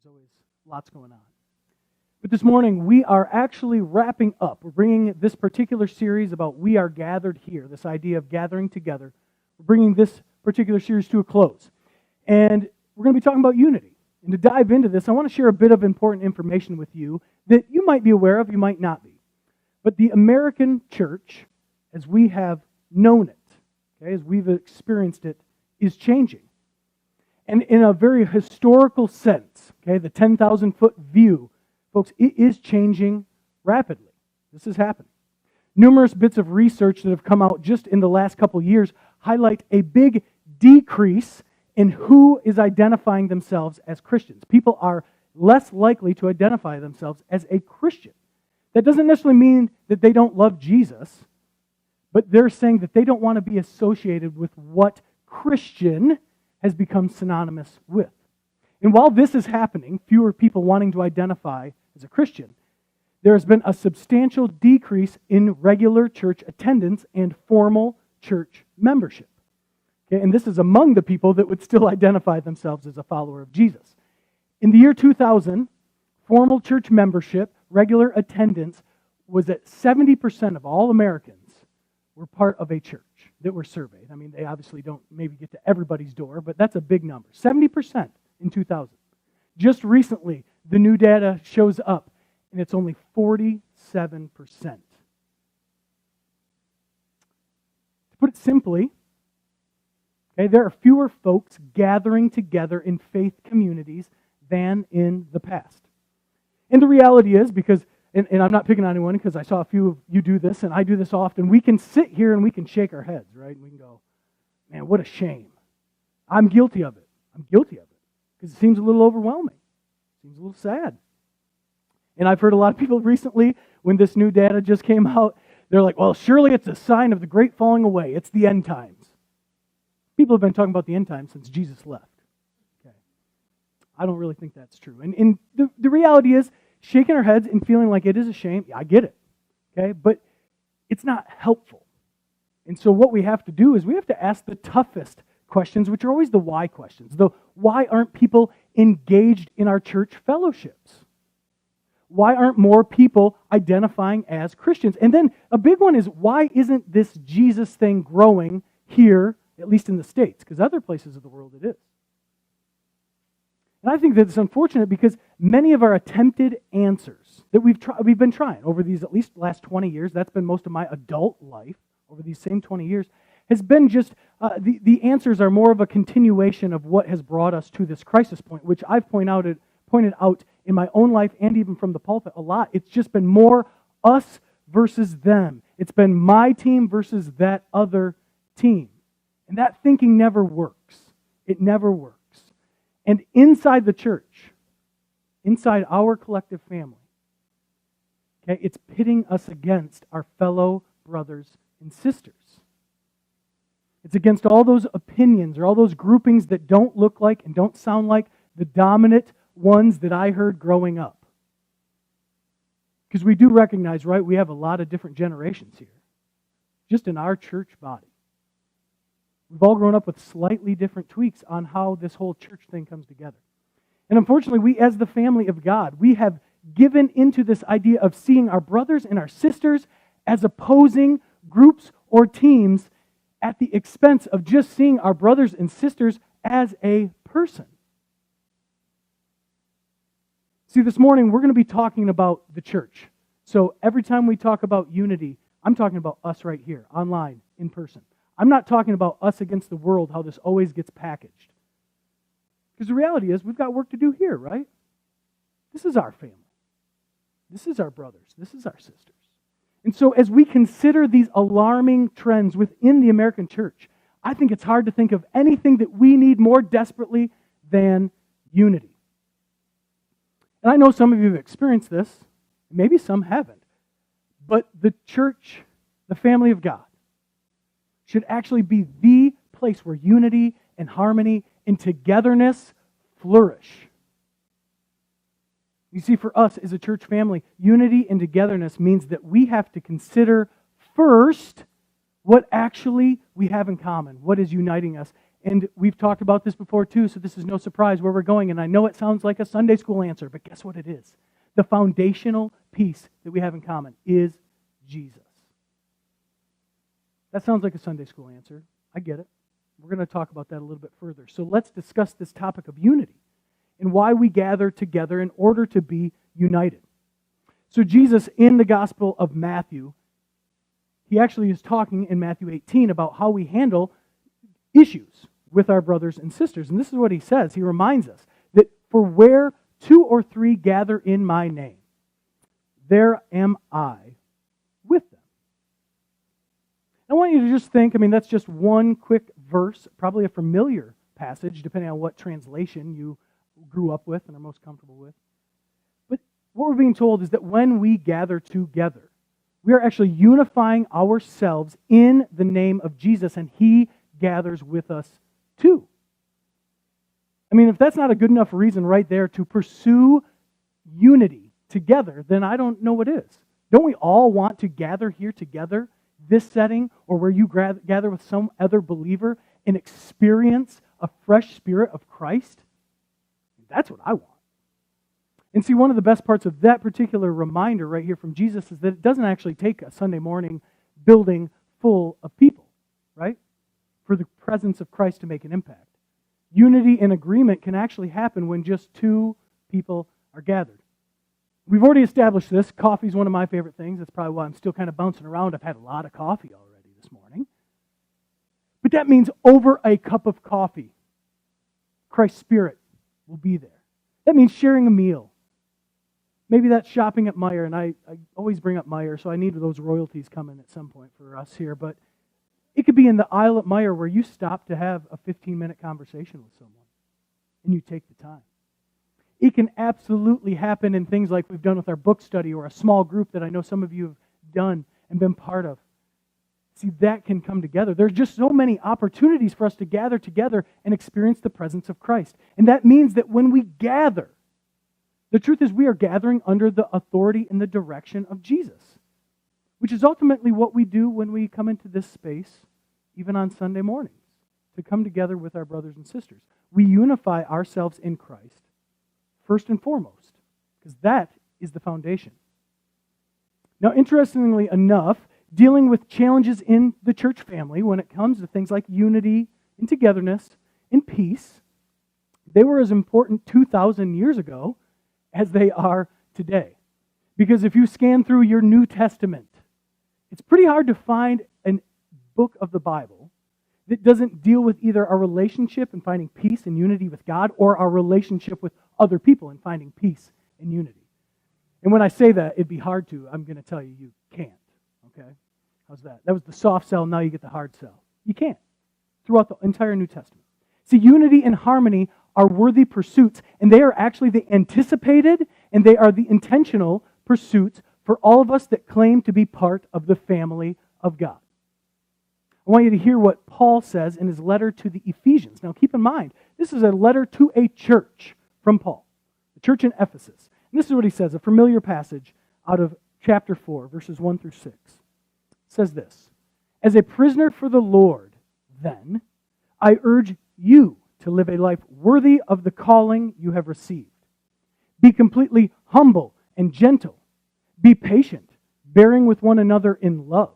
There's always lots going on. But this morning, we are actually wrapping up. We're bringing this particular series about we are gathered here, this idea of gathering together. We're bringing this particular series to a close. And we're going to be talking about unity. And to dive into this, I want to share a bit of important information with you that you might be aware of, you might not be. But the American church, as we have known it, okay, as we've experienced it, is changing. And in a very historical sense, okay, the 10,000-foot view, folks, it is changing rapidly. This is happening. Numerous bits of research that have come out just in the last couple years highlight a big decrease in who is identifying themselves as Christians. People are less likely to identify themselves as a Christian. That doesn't necessarily mean that they don't love Jesus, but they're saying that they don't want to be associated with what Christian has become synonymous with. And while this is happening, fewer people wanting to identify as a Christian, there has been a substantial decrease in regular church attendance and formal church membership. Okay, and this is among the people that would still identify themselves as a follower of Jesus. In the year 2000, formal church membership, regular attendance, was at 70% of all Americans were part of a church that were surveyed. I mean, they obviously don't maybe get to everybody's door, but that's a big number. 70% in 2000. Just recently, the new data shows up, and it's only 47%. To put it simply, okay, there are fewer folks gathering together in faith communities than in the past. And the reality is, because, and I'm not picking on anyone because I saw a few of you do this, and I do this often, we can sit here and we can shake our heads, right? And we can go, man, what a shame. I'm guilty of it. I'm guilty of it. Because it seems a little overwhelming. It seems a little sad. And I've heard a lot of people recently, when this new data just came out, they're like, well, surely it's a sign of the great falling away. It's the end times. People have been talking about the end times since Jesus left. Okay. I don't really think that's true. And the reality is, shaking our heads and feeling like it is a shame, yeah, I get it. Okay, but it's not helpful. And so what we have to do is we have to ask the toughest questions, which are always the why questions. The why aren't people engaged in our church fellowships? Why aren't more people identifying as Christians? And then a big one is, why isn't this Jesus thing growing here, at least in the States? Because other places of the world it is. And I think that it's unfortunate because many of our attempted answers that we've been trying over these at least last 20 years, that's been most of my adult life over these same 20 years, has been just, the answers are more of a continuation of what has brought us to this crisis point, which I've pointed out in my own life and even from the pulpit a lot. It's just been more us versus them. It's been my team versus that other team. And that thinking never works. It never works. And inside the church, inside our collective family, okay, it's pitting us against our fellow brothers and sisters. It's against all those opinions or all those groupings that don't look like and don't sound like the dominant ones that I heard growing up. Because we do recognize, right, we have a lot of different generations here, just in our church body. We've all grown up with slightly different tweaks on how this whole church thing comes together. And unfortunately, we as the family of God, we have given into this idea of seeing our brothers and our sisters as opposing groups or teams at the expense of just seeing our brothers and sisters as a person. See, this morning we're going to be talking about the church. So every time we talk about unity, I'm talking about us right here, online, in person. I'm not talking about us against the world, how this always gets packaged. Because the reality is, we've got work to do here, right? This is our family. This is our brothers. This is our sisters. And so as we consider these alarming trends within the American church, I think it's hard to think of anything that we need more desperately than unity. And I know some of you have experienced this. Maybe some haven't. But the church, the family of God, should actually be the place where unity and harmony and togetherness flourish. You see, for us as a church family, unity and togetherness means that we have to consider first what actually we have in common, what is uniting us, And we've talked about this before too, so this is no surprise where we're going. And I know it sounds like a Sunday school answer, but guess what it is? The foundational piece that we have in common is Jesus. That sounds like a Sunday school answer. I get it. We're going to talk about that a little bit further. So let's discuss this topic of unity and why we gather together in order to be united. So Jesus, in the Gospel of Matthew, he actually is talking in Matthew 18 about how we handle issues with our brothers and sisters. And this is what he says. He reminds us that for where 2 or 3 gather in my name, there am I with them. I want you to just think, that's just one quick verse, probably a familiar passage, depending on what translation you grew up with and are most comfortable with. But what we're being told is that when we gather together, we are actually unifying ourselves in the name of Jesus, and He gathers with us too. If that's not a good enough reason right there to pursue unity together, then I don't know what is. Don't we all want to gather here together, this setting, or where you gather with some other believer and experience a fresh spirit of Christ? That's what I want. And see, one of the best parts of that particular reminder right here from Jesus is that it doesn't actually take a Sunday morning building full of people, right? For the presence of Christ to make an impact. Unity and agreement can actually happen when just 2 people are gathered. We've already established this. Coffee is one of my favorite things. That's probably why I'm still kind of bouncing around. I've had a lot of coffee already this morning. But that means over a cup of coffee, Christ's Spirit will be there. That means sharing a meal. Maybe that's shopping at Meijer, and I always bring up Meijer, so I need those royalties coming at some point for us here. But it could be in the aisle at Meijer where you stop to have a 15-minute conversation with someone, and you take the time. It can absolutely happen in things like we've done with our book study or a small group that I know some of you have done and been part of. See, that can come together. There's just so many opportunities for us to gather together and experience the presence of Christ. And that means that when we gather, the truth is we are gathering under the authority and the direction of Jesus, which is ultimately what we do when we come into this space, even on Sunday mornings, to come together with our brothers and sisters. We unify ourselves in Christ, first and foremost, because that is the foundation. Now, interestingly enough, dealing with challenges in the church family when it comes to things like unity and togetherness and peace, they were as important 2,000 years ago as they are today. Because if you scan through your New Testament, it's pretty hard to find a book of the Bible that doesn't deal with either our relationship and finding peace and unity with God or our relationship with other people and finding peace and unity. And when I say that, it'd be hard to. I'm going to tell you, you can't. Okay? How's that? That was the soft sell, now you get the hard sell. You can't. Throughout the entire New Testament. See, unity and harmony are worthy pursuits, and they are actually the anticipated and they are the intentional pursuits for all of us that claim to be part of the family of God. I want you to hear what Paul says in his letter to the Ephesians. Now keep in mind, this is a letter to a church from Paul, the church in Ephesus. And this is what he says, a familiar passage out of chapter 4, verses 1 through 6. It says this, "As a prisoner for the Lord, then, I urge you to live a life worthy of the calling you have received. Be completely humble and gentle. Be patient, bearing with one another in love.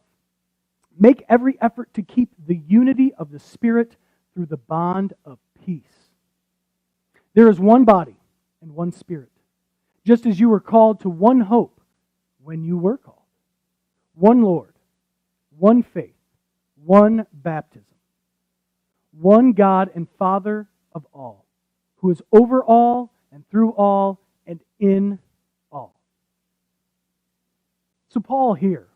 Make every effort to keep the unity of the Spirit through the bond of peace. There is one body and one Spirit, just as you were called to one hope when you were called. One Lord, one faith, one baptism. One God and Father of all, who is over all and through all and in all." So Paul here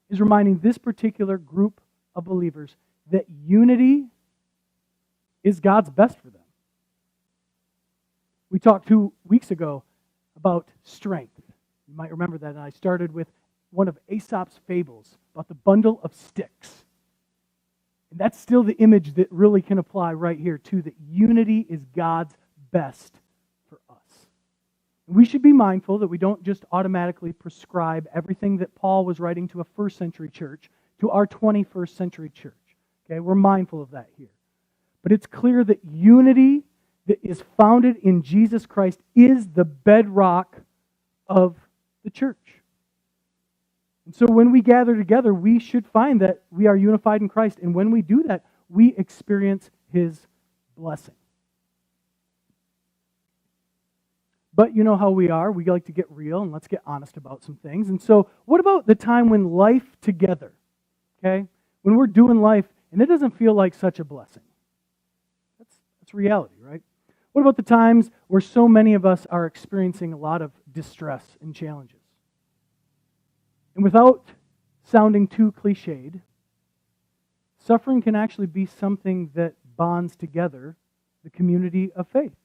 is reminding this particular group of believers that unity is God's best for them. We talked 2 weeks ago about strength. You might remember that, and I started with one of Aesop's fables about the bundle of sticks. And that's still the image that really can apply right here too, that unity is God's best for us. And we should be mindful that we don't just automatically prescribe everything that Paul was writing to a first century church to our 21st century church. Okay, we're mindful of that here. But it's clear that unity that is founded in Jesus Christ is the bedrock of the church. And so when we gather together, we should find that we are unified in Christ. And when we do that, we experience His blessing. But you know how we are. We like to get real, and let's get honest about some things. And so what about the time when life together, okay? When we're doing life, and it doesn't feel like such a blessing. That's reality, right? What about the times where so many of us are experiencing a lot of distress and challenges? And without sounding too cliched, suffering can actually be something that bonds together the community of faith.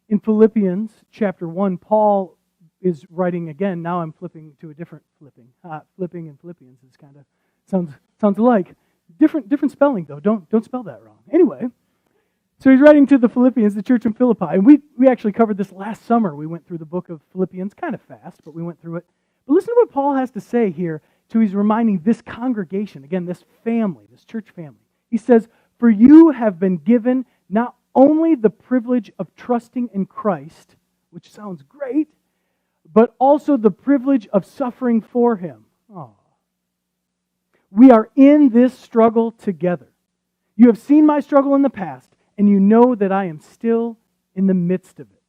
In Philippians chapter 1, Paul is writing again. Now I'm flipping to a different flipping. Flipping and Philippians is kind of sounds alike. Different spelling though. Don't spell that wrong. Anyway, so he's writing to the Philippians, the church in Philippi, and we actually covered this last summer. We went through the book of Philippians kind of fast, but we went through it. But listen to what Paul has to say here. He's reminding this congregation, again, this family, this church family. He says, "For you have been given not only the privilege of trusting in Christ," which sounds great, "but also the privilege of suffering for Him." Oh. "We are in this struggle together. You have seen my struggle in the past, and you know that I am still in the midst of it."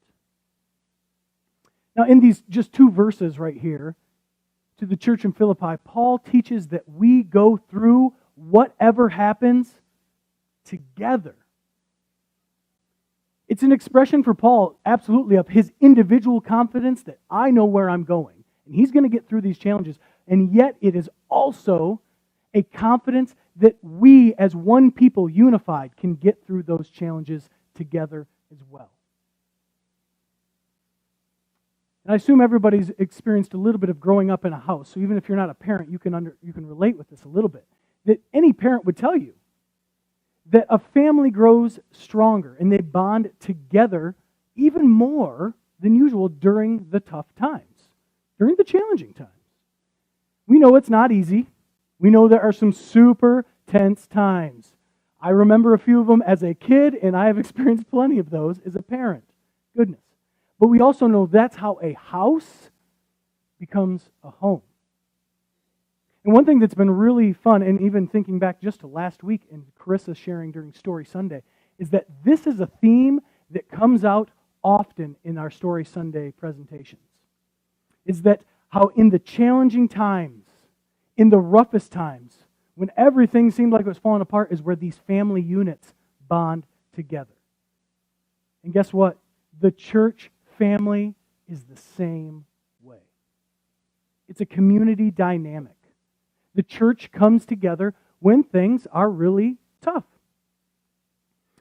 Now, in these just two verses right here, to the church in Philippi, Paul teaches that we go through whatever happens together. It's an expression for Paul, absolutely, of his individual confidence that I know where I'm going, and he's going to get through these challenges. And yet it is also a confidence that we, as one people unified, can get through those challenges together as well. And I assume everybody's experienced a little bit of growing up in a house. So even if you're not a parent, you can relate with this a little bit. That any parent would tell you that a family grows stronger and they bond together even more than usual during the tough times, during the challenging times. We know it's not easy. We know there are some super tense times. I remember a few of them as a kid, and I have experienced plenty of those as a parent. Goodness. But we also know that's how a house becomes a home. And one thing that's been really fun, and even thinking back just to last week and Carissa sharing during Story Sunday, is that this is a theme that comes out often in our Story Sunday presentations. Is that how in the challenging times, in the roughest times, when everything seemed like it was falling apart, is where these family units bond together. And guess what? The church family is the same way. It's a community dynamic. The church comes together when things are really tough.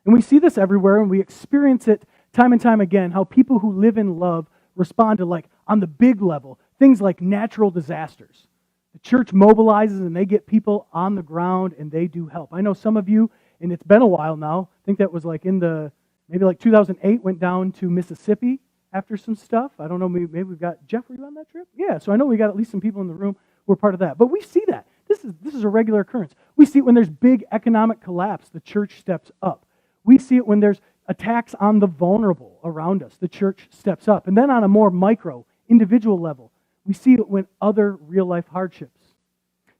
And we see this everywhere, and we experience it time and time again, how people who live in love respond to, like, on the big level, things like natural disasters. The church mobilizes and they get people on the ground and they do help. I know some of you, and it's been a while now, I think that was like maybe like 2008, went down to Mississippi after some stuff. I don't know, maybe we've got, Jeff, were you on that trip? Yeah, so I know we got at least some people in the room who are part of that. But we see that. This is a regular occurrence. We see it when there's big economic collapse, the church steps up. We see it when there's attacks on the vulnerable around us, the church steps up. And then on a more micro, individual level, we see it when other real-life hardships.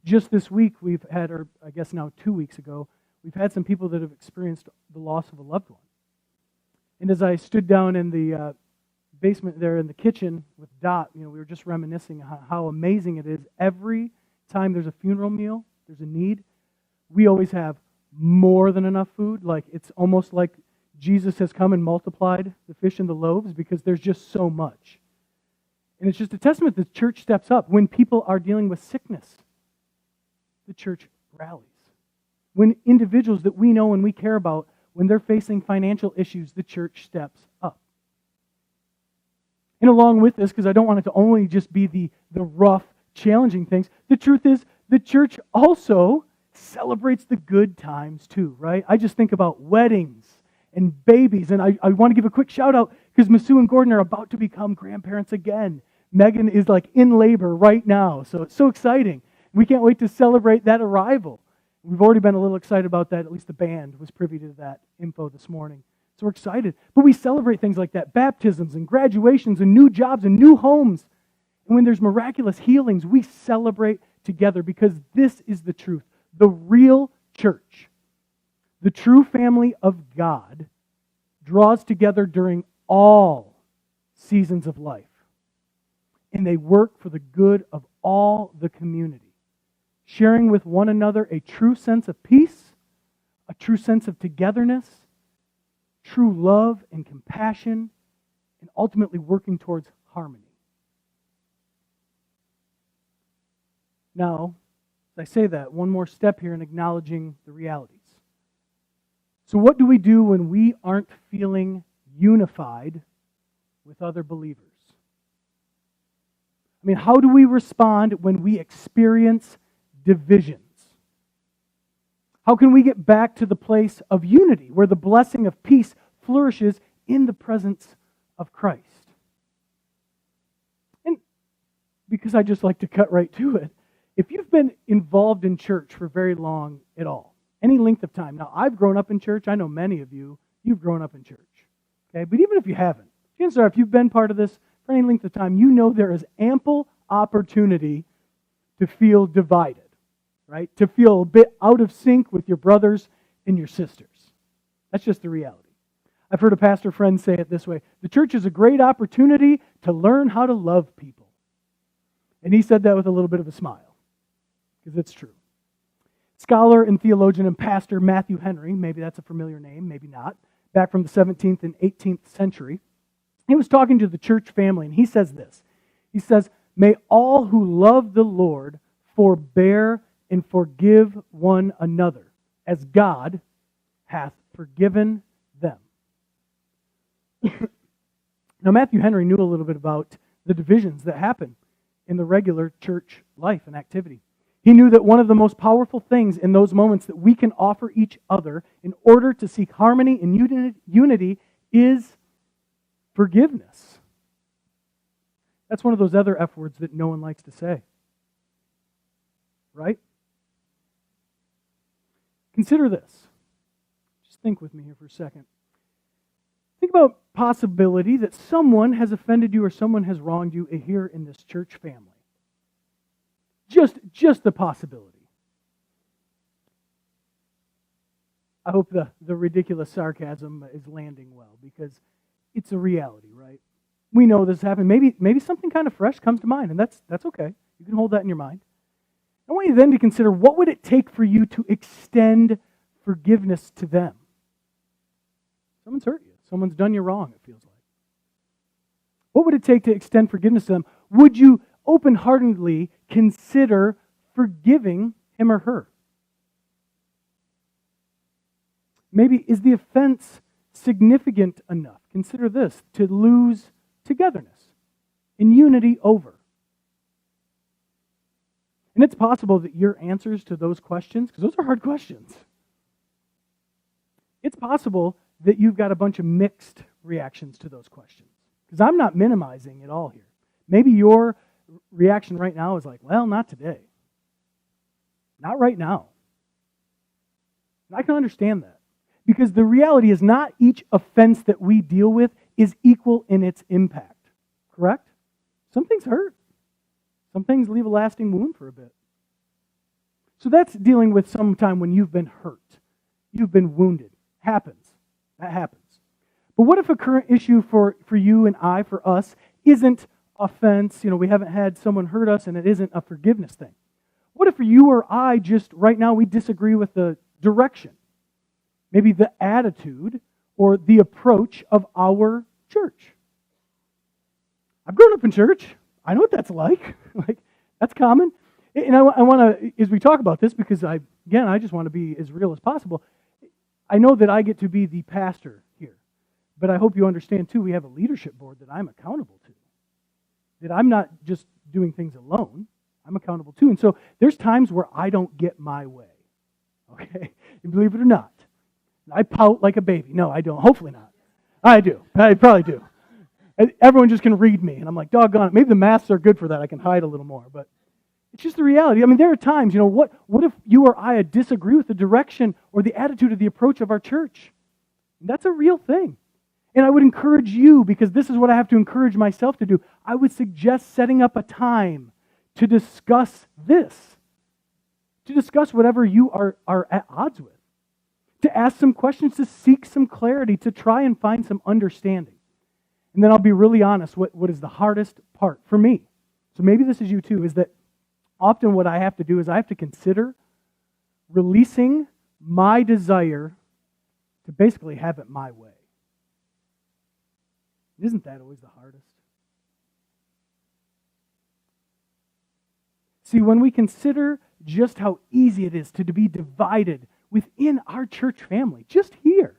Just this week, we've had, or I guess now 2 weeks ago, we've had some people that have experienced the loss of a loved one. And as I stood down in the basement there in the kitchen with Dot, we were just reminiscing how amazing it is. Every time there's a funeral meal, there's a need, we always have more than enough food. Like, it's almost like Jesus has come and multiplied the fish and the loaves because there's just so much. And it's just a testament that the church steps up. When people are dealing with sickness, the church rallies. When individuals that we know and we care about, when they're facing financial issues, the church steps up. And along with this, because I don't want it to only just be the rough, challenging things, the truth is the church also celebrates the good times too, right? I just think about weddings and babies, and I want to give a quick shout out because Masu and Gordon are about to become grandparents again. Megan is like in labor right now, so it's so exciting. We can't wait to celebrate that arrival. We've already been a little excited about that. At least the band was privy to that info this morning. So we're excited. But we celebrate things like that, baptisms and graduations and new jobs and new homes. And when there's miraculous healings, we celebrate together because this is the truth. The real church, the true family of God, draws together during all seasons of life. And they work for the good of all the community, sharing with one another a true sense of peace, a true sense of togetherness, true love and compassion, and ultimately working towards harmony. Now, as I say that, one more step here in acknowledging the realities. So what do we do when we aren't feeling unified with other believers? I mean, how do we respond when we experience divisions? How can we get back to the place of unity where the blessing of peace flourishes in the presence of Christ? And because I just like to cut right to it, if you've been involved in church for very long at all, any length of time, now I've grown up in church, I know many of you, you've grown up in church, okay? But even if you haven't, chances are if you've been part of this for any length of time, you know there is ample opportunity to feel divided, right? To feel a bit out of sync with your brothers and your sisters. That's just the reality. I've heard a pastor friend say it this way: the church is a great opportunity to learn how to love people. And he said that with a little bit of a smile, because it's true. Scholar and theologian and pastor Matthew Henry, maybe that's a familiar name, maybe not, back from the 17th and 18th century, he was talking to the church family, and he says this. He says, "May all who love the Lord forbear and forgive one another, as God hath forgiven them." Now, Matthew Henry knew a little bit about the divisions that happen in the regular church life and activity. He knew that one of the most powerful things in those moments that we can offer each other in order to seek harmony and unity is forgiveness. That's one of those other F words that no one likes to say. Right? Consider this. Just think with me here for a second. Think about possibility that someone has offended you or someone has wronged you here in this church family. Just the possibility. I hope the ridiculous sarcasm is landing well, because it's a reality, right? We know this happened. Maybe something kind of fresh comes to mind, and that's okay. You can hold that in your mind. I want you then to consider, what would it take for you to extend forgiveness to them? Someone's hurt you. Someone's done you wrong, it feels like. What would it take to extend forgiveness to them? Would you open-heartedly consider forgiving him or her? Maybe, is the offense significant enough, consider this, to lose togetherness and unity over? And it's possible that your answers to those questions, because those are hard questions, it's possible that you've got a bunch of mixed reactions to those questions. Because I'm not minimizing it all here. Maybe your reaction right now is like, well, not today. Not right now. And I can understand that. Because the reality is not each offense that we deal with is equal in its impact. Correct? Some things hurt. Some things leave a lasting wound for a bit. So that's dealing with some time when you've been hurt. You've been wounded. Happens. That happens. But what if a current issue for you and I, for us, isn't offense? We haven't had someone hurt us and it isn't a forgiveness thing. What if for you or I just right now we disagree with the direction, maybe the attitude or the approach of our church? I've grown up in church. I know what that's like. That's common. And I want to, as we talk about this, because I just want to be as real as possible. I know that I get to be the pastor here, but I hope you understand too, we have a leadership board that I'm accountable to. That I'm not just doing things alone, I'm accountable too. And so there's times where I don't get my way, okay? And believe it or not, I pout like a baby. No, I don't. Hopefully not. I do. I probably do. Everyone just can read me, and I'm like, doggone it. Maybe the masks are good for that. I can hide a little more, but It's just the reality. I mean, there are times, what if you or I disagree with the direction or the attitude or the approach of our church? That's a real thing. And I would encourage you, because this is what I have to encourage myself to do, I would suggest setting up a time to discuss this, to discuss whatever you are at odds with, to ask some questions, to seek some clarity, to try and find some understanding. And then I'll be really honest, what is the hardest part for me, so maybe this is you too, is that often what I have to do is I have to consider releasing my desire to basically have it my way. Isn't that always the hardest? See, when we consider just how easy it is to be divided within our church family, just here.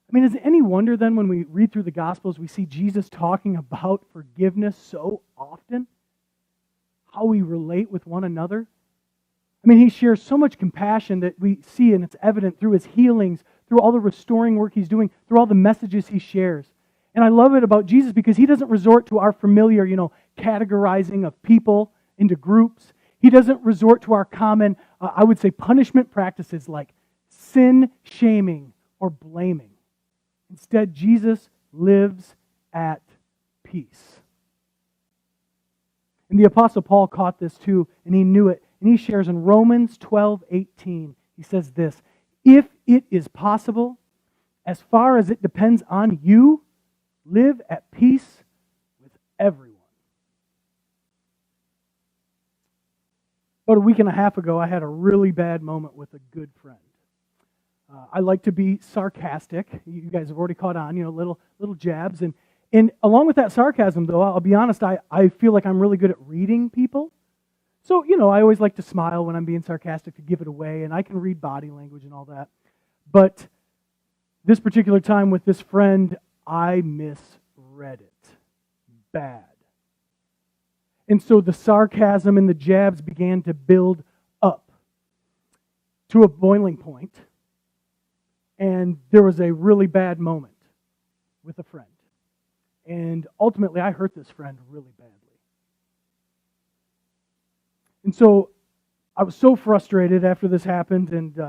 I mean, is it any wonder then when we read through the Gospels, we see Jesus talking about forgiveness so often? How we relate with one another? I mean, he shares so much compassion that we see, and it's evident through his healings, through all the restoring work he's doing, through all the messages he shares. And I love it about Jesus because he doesn't resort to our familiar, categorizing of people into groups. He doesn't resort to our common, I would say, punishment practices like sin shaming or blaming. Instead, Jesus lives at peace. And the Apostle Paul caught this too, and he knew it. And he shares in Romans 12:18, he says this, "If it is possible, as far as it depends on you, live at peace with everyone." About a week and a half ago, I had a really bad moment with a good friend. I like to be sarcastic. You guys have already caught on, little jabs. And along with that sarcasm, though, I'll be honest, I feel like I'm really good at reading people. So, I always like to smile when I'm being sarcastic to give it away, and I can read body language and all that. But this particular time with this friend, I misread it bad. And so the sarcasm and the jabs began to build up to a boiling point. And there was a really bad moment with a friend. And ultimately, I hurt this friend really badly. And so I was so frustrated after this happened, and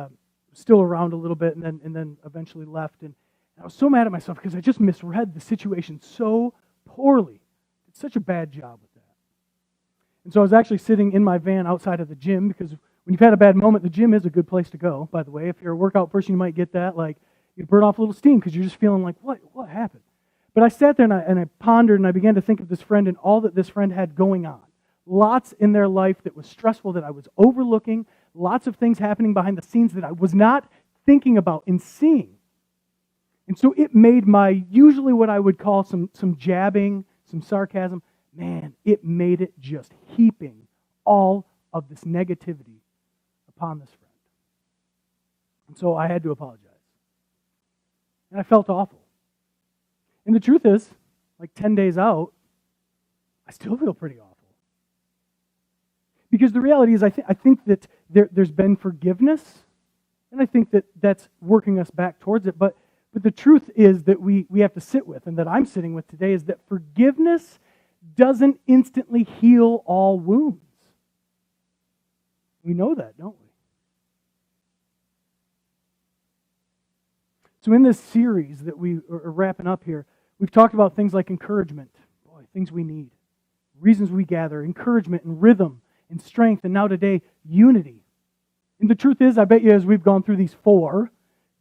still around a little bit, and then eventually left. And I was so mad at myself because I just misread the situation so poorly. Did such a bad job with that. And so I was actually sitting in my van outside of the gym, because when you've had a bad moment, the gym is a good place to go, by the way. If you're a workout person, you might get that. Like, you burn off a little steam because you're just feeling like, what happened? But I sat there and I pondered, and I began to think of this friend and all that this friend had going on. Lots in their life that was stressful, that I was overlooking. Lots of things happening behind the scenes that I was not thinking about and seeing. And so it made my, usually what I would call some jabbing, some sarcasm, man, it made it just heaping all of this negativity upon this friend. And so I had to apologize. And I felt awful. And the truth is, like 10 days out, I still feel pretty awful. Because the reality is, I think that there's been forgiveness, and I think that that's working us back towards it. But the truth is that we have to sit with, and that I'm sitting with today, is that forgiveness doesn't instantly heal all wounds. We know that, don't we? So in this series that we are wrapping up here, we've talked about things like encouragement, things we need, reasons we gather, encouragement and rhythm and strength, and now today, unity. And the truth is, I bet you as we've gone through these 4,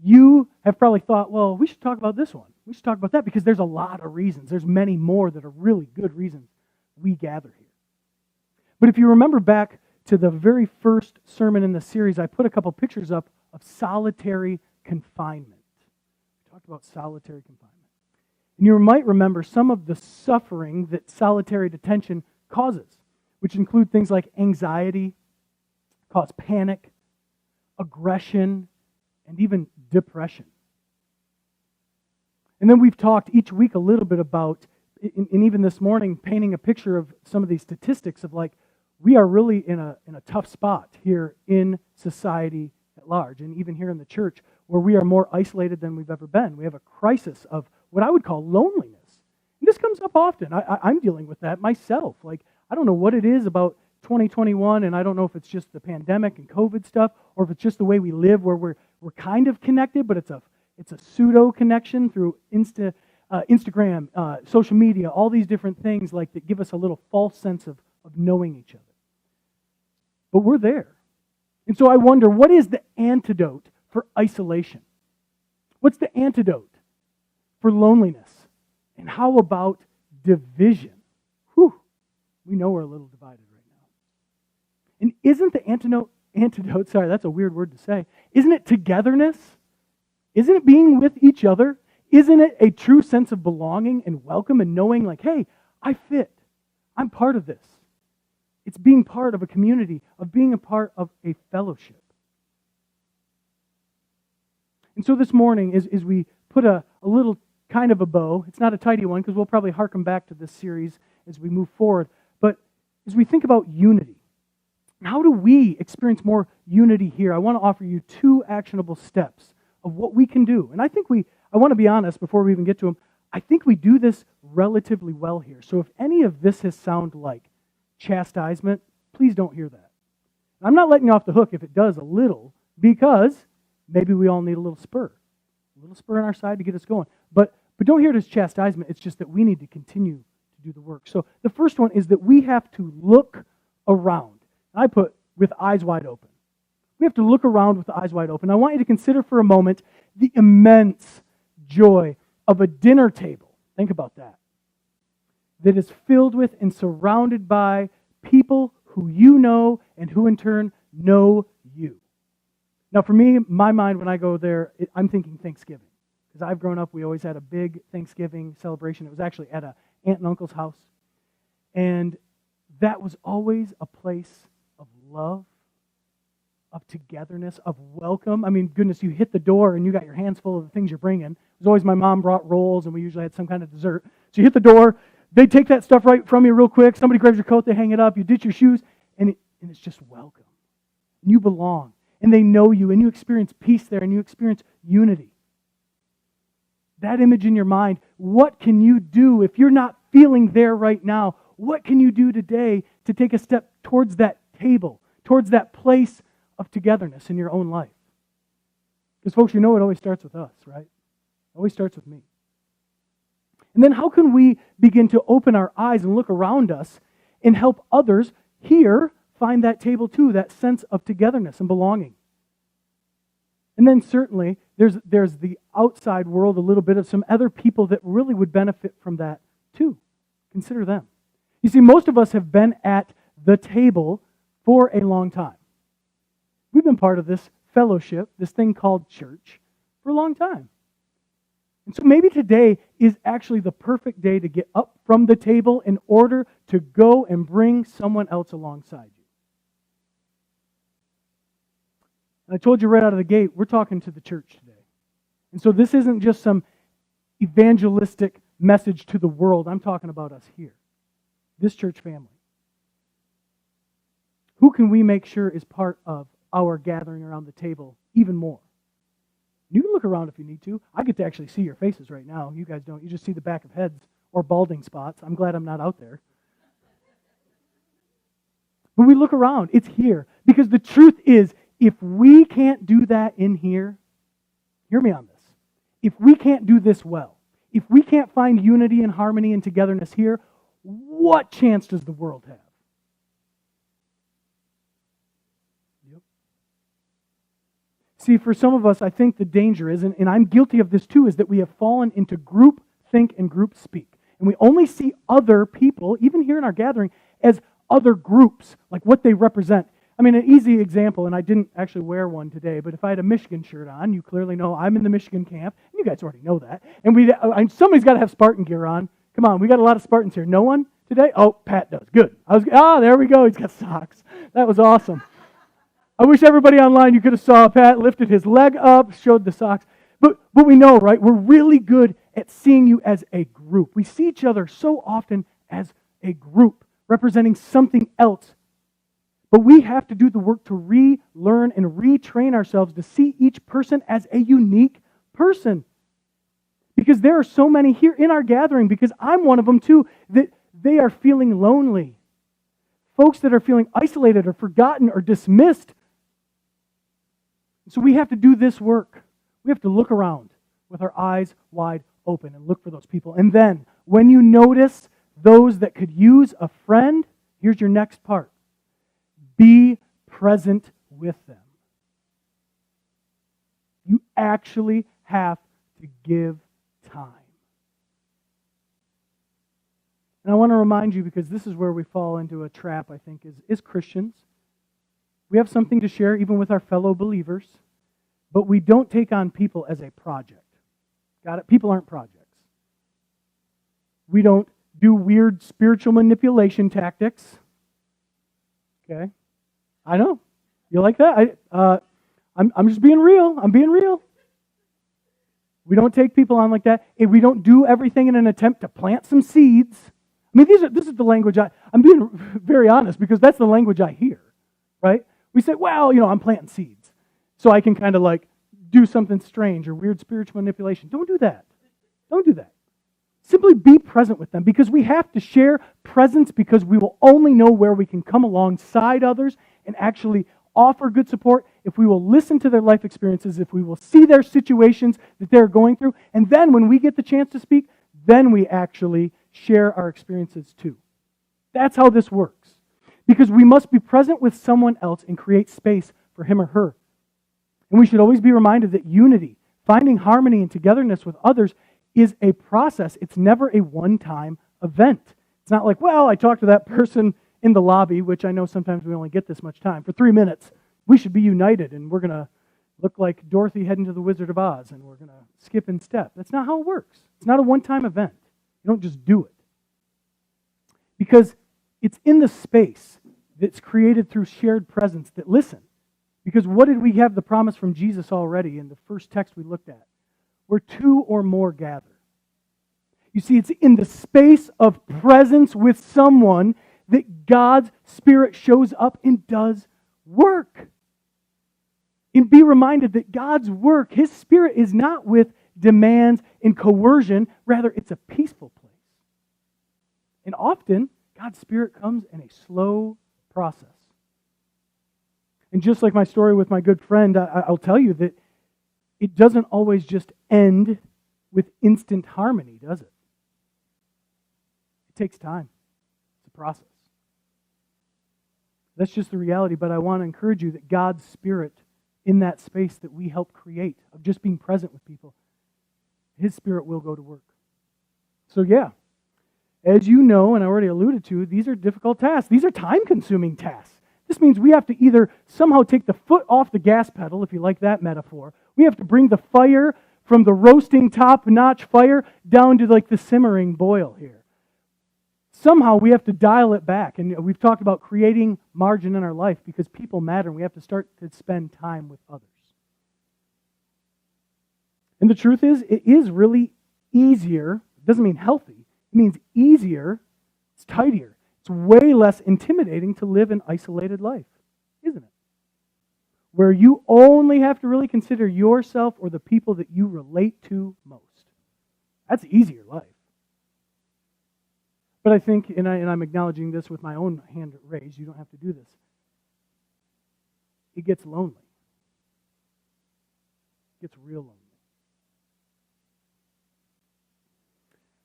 you have probably thought, well, we should talk about this one. We should talk about that, because there's a lot of reasons. There's many more that are really good reasons we gather here. But if you remember back to the very first sermon in the series, I put a couple pictures up of solitary confinement. We talked about solitary confinement. And you might remember some of the suffering that solitary detention causes, which include things like anxiety, cause panic, aggression, and even depression. And then we've talked each week a little bit about, and even this morning, painting a picture of some of these statistics of like, we are really in a tough spot here in society at large, and even here in the church, where we are more isolated than we've ever been. We have a crisis of what I would call loneliness. And this comes up often. I'm dealing with that myself. Like, I don't know what it is about 2021, and I don't know if it's just the pandemic and COVID stuff, or if it's just the way we live, where we're kind of connected, but it's a pseudo connection through Instagram, social media, all these different things like that give us a little false sense of knowing each other. But we're there. And so I wonder, what is the antidote for isolation? What's the antidote for loneliness? And how about division? Whew, we know we're a little divided right now. And isn't the antidote, sorry, that's a weird word to say, isn't it togetherness? Isn't it being with each other? Isn't it a true sense of belonging and welcome and knowing like, hey, I fit. I'm part of this. It's being part of a community, of being a part of a fellowship. And so this morning, as we put a little kind of a bow, it's not a tidy one because we'll probably harken back to this series as we move forward, but as we think about unity, how do we experience more unity here? I want to offer you 2 actionable steps of what we can do. And I want to be honest before we even get to them, I think we do this relatively well here. So if any of this has sounded like chastisement, please don't hear that. I'm not letting you off the hook if it does a little, because maybe we all need a little spur on our side to get us going. But don't hear it as chastisement. It's just that we need to continue to do the work. So the first one is that we have to look around. I put with eyes wide open. We have to look around with the eyes wide open. I want you to consider for a moment the immense joy of a dinner table. Think about that. That is filled with and surrounded by people who you know and who in turn know you. Now for me, my mind when I go there, I'm thinking Thanksgiving. Because I've grown up, we always had a big Thanksgiving celebration. It was actually at an aunt and uncle's house. And that was always a place of love, of togetherness, of welcome. I mean, goodness, you hit the door and you got your hands full of the things you're bringing. It was always my mom brought rolls and we usually had some kind of dessert. So you hit the door, they take that stuff right from you real quick. Somebody grabs your coat, they hang it up, you ditch your shoes, and it's just welcome. And you belong. And they know you, and you experience peace there, and you experience unity. That image in your mind, what can you do if you're not feeling there right now? What can you do today to take a step towards that table, towards that place of togetherness in your own life? Because folks, you know it always starts with us, right? It always starts with me. And then how can we begin to open our eyes and look around us and help others here find that table too, that sense of togetherness and belonging? And then certainly there's the outside world, a little bit of some other people that really would benefit from that too. Consider them. You see, most of us have been at the table for a long time. We've been part of this fellowship, this thing called church, for a long time. And so maybe today is actually the perfect day to get up from the table in order to go and bring someone else alongside you. And I told you right out of the gate, we're talking to the church today. And so this isn't just some evangelistic message to the world. I'm talking about us here, this church family. Who can we make sure is part of our gathering around the table even more? You can look around if you need to. I get to actually see your faces right now. You guys don't. You just see the back of heads or balding spots. I'm glad I'm not out there. When we look around, it's here. Because the truth is, if we can't do that in here, hear me on this. If we can't do this well, if we can't find unity and harmony and togetherness here, what chance does the world have? Yep. See, for some of us, I think the danger is, and I'm guilty of this too, is that we have fallen into group think and group speak. And we only see other people, even here in our gathering, as other groups, like what they represent. I mean, an easy example, and I didn't actually wear one today, but if I had a Michigan shirt on, you clearly know I'm in the Michigan camp, and you guys already know that. And somebody's got to have Spartan gear on. Come on, we got a lot of Spartans here. No one today? Oh, Pat does. Good. There we go. He's got socks. That was awesome. I wish everybody online, you could have saw Pat lifted his leg up, showed the socks. But we know, right? We're really good at seeing you as a group. We see each other so often as a group, representing something else. But we have to do the work to relearn and retrain ourselves to see each person as a unique person. Because there are so many here in our gathering, because I'm one of them too, that they are feeling lonely, folks that are feeling isolated or forgotten or dismissed. So we have to do this work. We have to look around with our eyes wide open and look for those people. And then, when you notice those that could use a friend, here's your next part. Be present with them. You actually have to give time. And I want to remind you, because this is where we fall into a trap, I think, is Christians. We have something to share even with our fellow believers, but we don't take on people as a project. Got it? People aren't projects. We don't do weird spiritual manipulation tactics. Okay? I know. You like that? I'm just being real. I'm being real. We don't take people on like that. And we don't do everything in an attempt to plant some seeds. I mean, this is the language I'm being very honest, because that's the language I hear, right? We say, well, I'm planting seeds, so I can kind of like do something strange or weird spiritual manipulation. Don't do that. Don't do that. Simply be present with them, because we have to share presence, because we will only know where we can come alongside others and actually offer good support if we will listen to their life experiences, if we will see their situations that they're going through, and then when we get the chance to speak, then we actually share our experiences too. That's how this works. Because we must be present with someone else and create space for him or her. And we should always be reminded that unity, finding harmony and togetherness with others, is a process. It's never a one-time event. It's not like, well, I talked to that person in the lobby, which I know sometimes we only get this much time, for 3 minutes. We should be united, and we're going to look like Dorothy heading to the Wizard of Oz, and we're going to skip and step. That's not how it works. It's not a one-time event. You don't just do it. Because it's in the space that's created through shared presence that listen. Because what did we have the promise from Jesus already in the first text we looked at? Where two or more gather. You see, it's in the space of presence with someone that God's Spirit shows up and does work. And be reminded that God's work, His Spirit, is not with demands and coercion. Rather, it's a peaceful place. And often, God's Spirit comes in a slow process. And just like my story with my good friend, I'll tell you that it doesn't always just end with instant harmony, does it? It takes time. It's a process. That's just the reality, but I want to encourage you that God's Spirit in that space that we help create, of just being present with people, His Spirit will go to work. So yeah, as you know, and I already alluded to, these are difficult tasks. These are time-consuming tasks. This means we have to either somehow take the foot off the gas pedal, if you like that metaphor. We have to bring the fire from the roasting top-notch fire down to like the simmering boil here. Somehow we have to dial it back. And we've talked about creating margin in our life because people matter, and we have to start to spend time with others. And the truth is, it is really easier. It doesn't mean healthy. It means easier. It's tidier. It's way less intimidating to live an isolated life, isn't it? Where you only have to really consider yourself or the people that you relate to most. That's easier life. But I think, and I'm acknowledging this with my own hand raised, you don't have to do this. It gets lonely. It gets real lonely.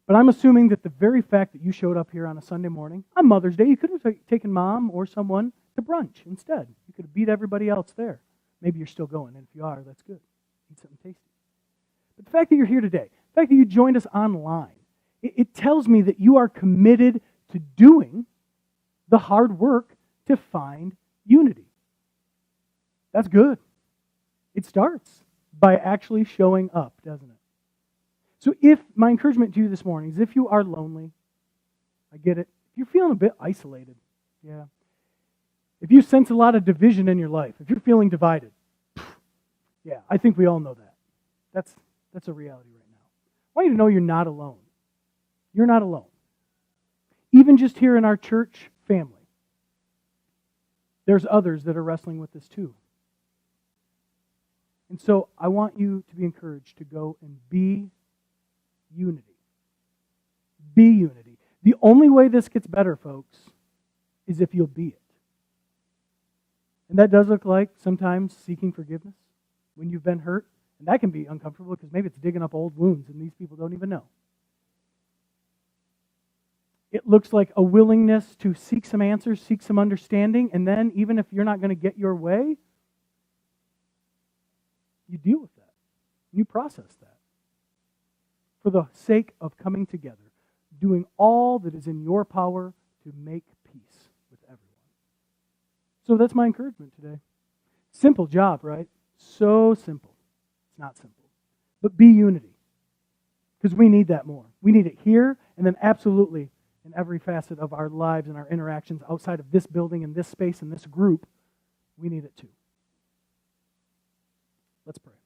But I'm assuming that the very fact that you showed up here on a Sunday morning, on Mother's Day, you could have taken mom or someone to brunch instead. You could have beat everybody else there. Maybe you're still going, and if you are, that's good. Eat something tasty. But the fact that you're here today, the fact that you joined us online, it tells me that you are committed to doing the hard work to find unity. That's good. It starts by actually showing up, doesn't it? So if my encouragement to you this morning is if you are lonely, I get it. If you're feeling a bit isolated, yeah. If you sense a lot of division in your life, if you're feeling divided, yeah, I think we all know that. That's a reality right now. I want you to know you're not alone. You're not alone. Even just here in our church family, there's others that are wrestling with this too. And so I want you to be encouraged to go and be unity. Be unity. The only way this gets better, folks, is if you'll be it. And that does look like sometimes seeking forgiveness when you've been hurt. And that can be uncomfortable because maybe it's digging up old wounds and these people don't even know. It looks like a willingness to seek some answers, seek some understanding, and then even if you're not going to get your way, you deal with that. You process that. For the sake of coming together, doing all that is in your power to make peace with everyone. So that's my encouragement today. Simple job, right? So simple. It's not simple. But be unity. Because we need that more. We need it here, and then absolutely in every facet of our lives and our interactions outside of this building and this space and this group, we need it too. Let's pray.